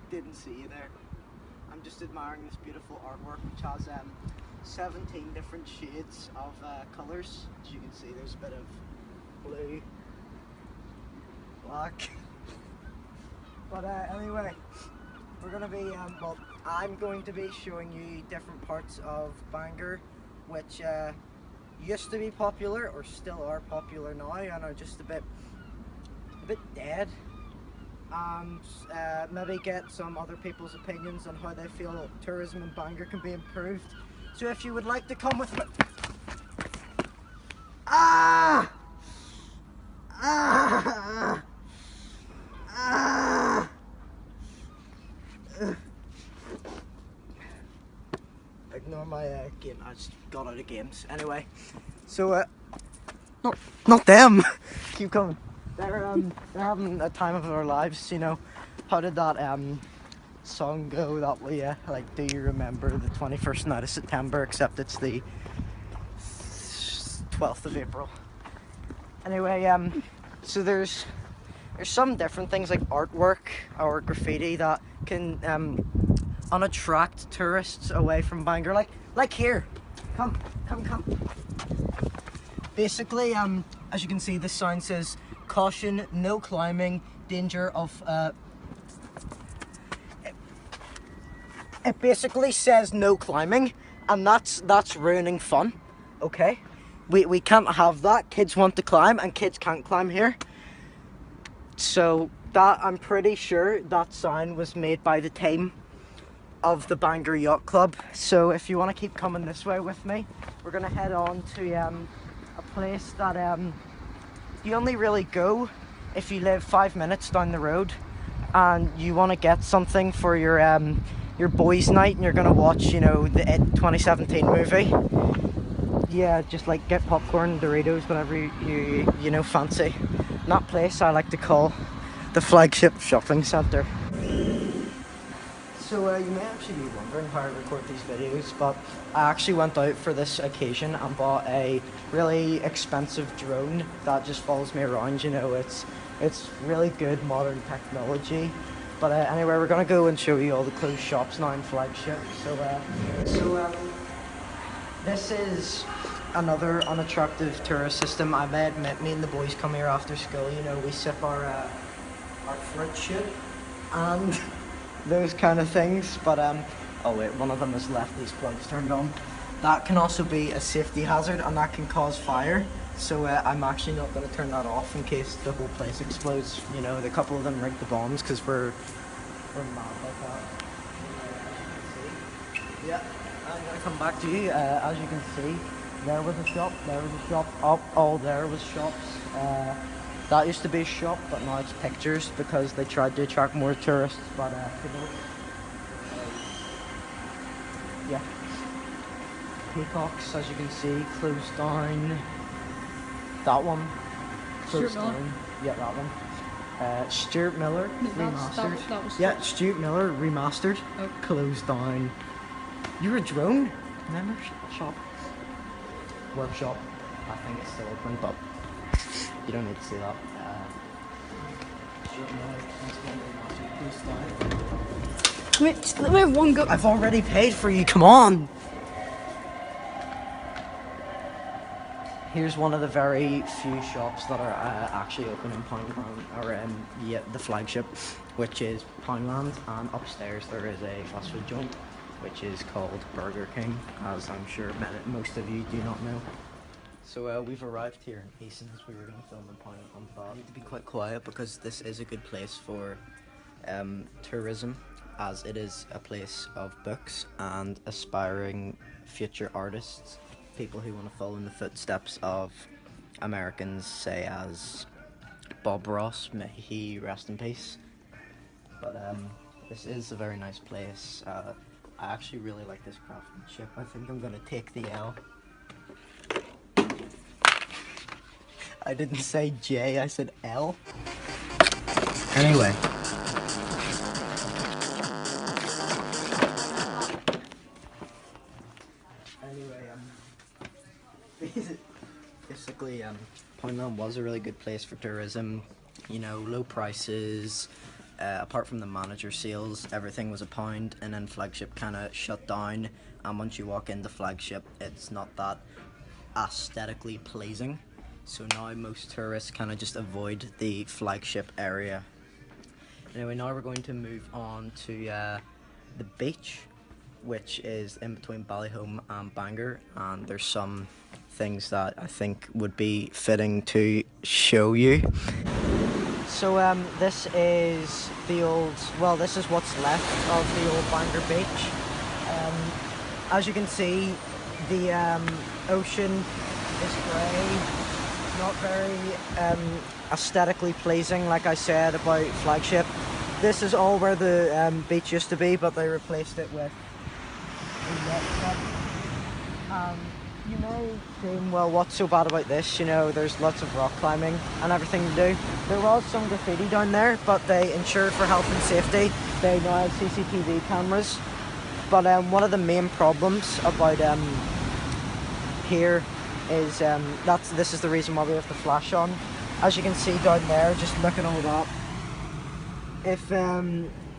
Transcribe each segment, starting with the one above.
didn't see you there. I'm just admiring this beautiful artwork, which has 17 different shades of colours. As you can see, there's a bit of blue, black. But anyway, we're gonna be well, I'm going to be showing you different parts of Bangor, which used to be popular or still are popular now, and are just a bit dead. And maybe get some other people's opinions on how they feel tourism in Bangor can be improved. So if you would like to come with me. Ah! Ah! Ah! Ignore my game. I just got out of games. Anyway, so not them. Keep coming. They're having a time of their lives. You know, how did that song go that we like? Do you remember the 21st night of September? Except it's the 12th of April. Anyway, so there's some different things like artwork or graffiti that can unattract tourists away from Bangor. Like here, come. Basically, as you can see, this sign says caution, no climbing, danger of. It basically says no climbing, and that's ruining fun. Okay, we can't have that. Kids want to climb, and kids can't climb here. So that, I'm pretty sure that sign was made by the team of the Bangor Yacht Club. So if you want to keep coming this way with me, we're gonna head on to a place that you only really go if you live 5 minutes down the road and you want to get something for your boys' night, and you're gonna watch, you know, the 2017 movie. Yeah, just like get popcorn, Doritos, whatever you know fancy. And that place I like to call the flagship shopping centre. So you may actually be wondering how I record these videos, but I actually went out for this occasion and bought a really expensive drone that just follows me around. You know, it's really good modern technology. But anyway, we're gonna go and show you all the closed shops now in Flagship. So this is another unattractive tourist system. I may admit, me and the boys come here after school. You know, we sip our fruit shoot and those kind of things. But oh wait, one of them has left these plugs turned on. That can also be a safety hazard, and that can cause fire. So I'm actually not going to turn that off in case the whole place explodes. You know, the couple of them rigged the bombs because we're mad like that. Yeah, I'm going to come back to you. As you can see, there was a shop, up all there was shops. That used to be a shop, but now it's pictures because they tried to attract more tourists. But yeah, Peacocks, as you can see, closed down. That one closed down. Yeah, that one. Stuart Miller Remastered. That was yeah, Stuart Miller Remastered. Oh. Closed down. You're a drone? Remember? Shop. Workshop. I think it's still open, but you don't need to see that. Stuart Miller Remastered closed down. Wait, let me have one go. I've already paid for you, come on! Here's one of the very few shops that are actually open in Poundland, or yeah, the Flagship, which is Poundland, and upstairs there is a fast food joint, which is called Burger King, as I'm sure most of you do not know. So we've arrived here in Easons. We were going to film in Poundland, but I need to be quite quiet because this is a good place for tourism, as it is a place of books and aspiring future artists. People who want to follow in the footsteps of Americans, say as Bob Ross, may he rest in peace. But this is a very nice place. I actually really like this craftsmanship. I think I'm gonna take the L. I didn't say J, I said L. Anyway. Basically, Poundland was a really good place for tourism. You know, low prices, apart from the manager sales, everything was £1, and then flagship kind of shut down. And once you walk into flagship, it's not that aesthetically pleasing. So now most tourists kind of just avoid the flagship area. Anyway, now we're going to move on to the beach, which is in between Ballyholme and Bangor, and there's some things that I think would be fitting to show you. So this is the old, well, this is what's left of the old Bangor beach. As you can see, the ocean is grey, not very aesthetically pleasing, like I said about flagship. This is all where the beach used to be, but they replaced it with a yacht club. You may think, well, what's so bad about this? You know, there's lots of rock climbing and everything to do. There was some graffiti down there, but they ensured for health and safety. They now have CCTV cameras. But one of the main problems about here is this is the reason why we have the flash on. As you can see down there, just look at all that. If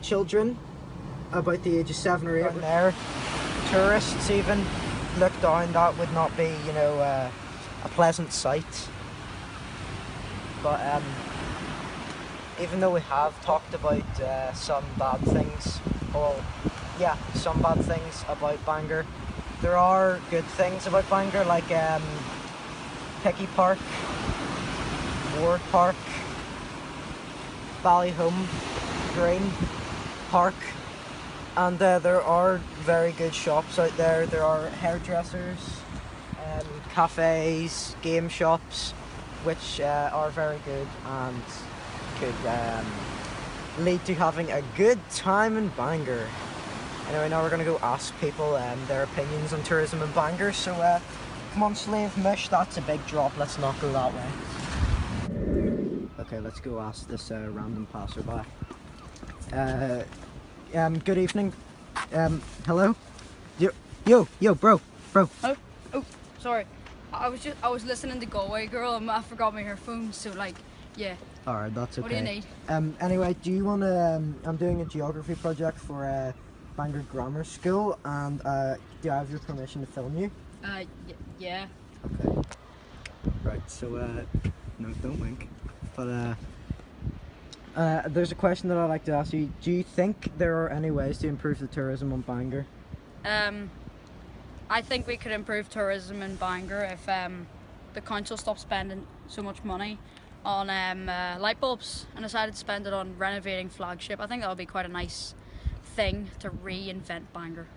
children about the age of 7 or 8 down there, tourists even, look down, that would not be, you know, a pleasant sight. But even though we have talked about some bad things, some bad things about Bangor, there are good things about Bangor, like Picky Park, Ward Park, Ballyholme Green Park, and there are very good shops out there. There are hairdressers, cafes, game shops, which are very good and could lead to having a good time in Bangor. Anyway, now we're going to go ask people their opinions on tourism in Bangor. So come on, Slave Mush, that's a big drop. Let's not go that way. Okay, let's go ask this random passerby. Good evening. Hello? Yo, bro. Oh, sorry. I was listening to Galway Girl and I forgot my earphones, so like, yeah. Alright, that's okay. What do you need? Anyway, do you want to, I'm doing a geography project for Bangor Grammar School, and do I have your permission to film you? Yeah. Okay. Right, so, no, don't wink. But, there's a question that I'd like to ask you. Do you think there are any ways to improve the tourism on Bangor? I think we could improve tourism in Bangor if the council stopped spending so much money on light bulbs and decided to spend it on renovating flagship. I think that would be quite a nice thing to reinvent Bangor.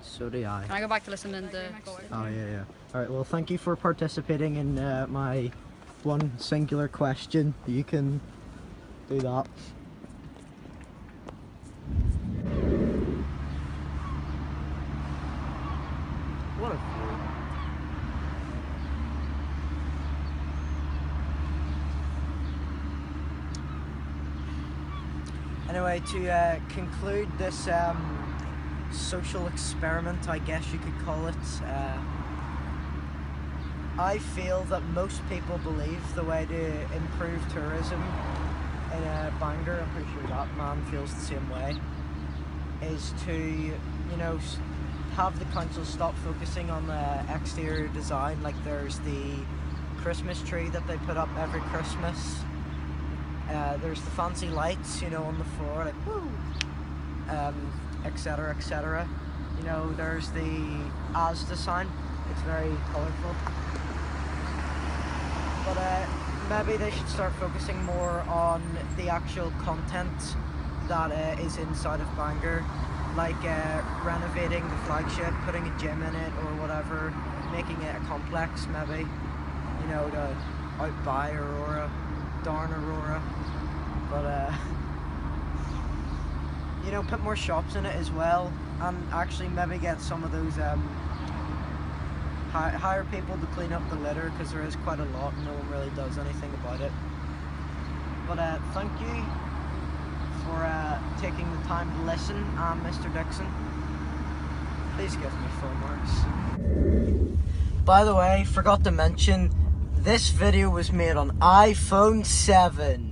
So do I. Can I go back to listening to Galway? Oh, yeah. Alright, well, thank you for participating in my one singular question. You can do that. What a view. Anyway, to conclude this social experiment, I guess you could call it, I feel that most people believe the way to improve tourism in Bangor, I'm pretty sure that man feels the same way, is to, you know, have the council stop focusing on the exterior design. Like there's the Christmas tree that they put up every Christmas. There's the fancy lights, you know, on the floor, like woo, etc, etc. You know, there's the Asda sign. It's very colourful. But maybe they should start focusing more on the actual content that is inside of Bangor, like renovating the flagship, putting a gym in it or whatever, making it a complex maybe, you know, to out by Aurora, darn Aurora, but you know, put more shops in it as well, and actually maybe get some of those hire people to clean up the litter, because there is quite a lot and no one really does anything about it. But thank you for taking the time to listen. Mr. Dixon, please give me full marks. By the way, forgot to mention, this video was made on iPhone 7.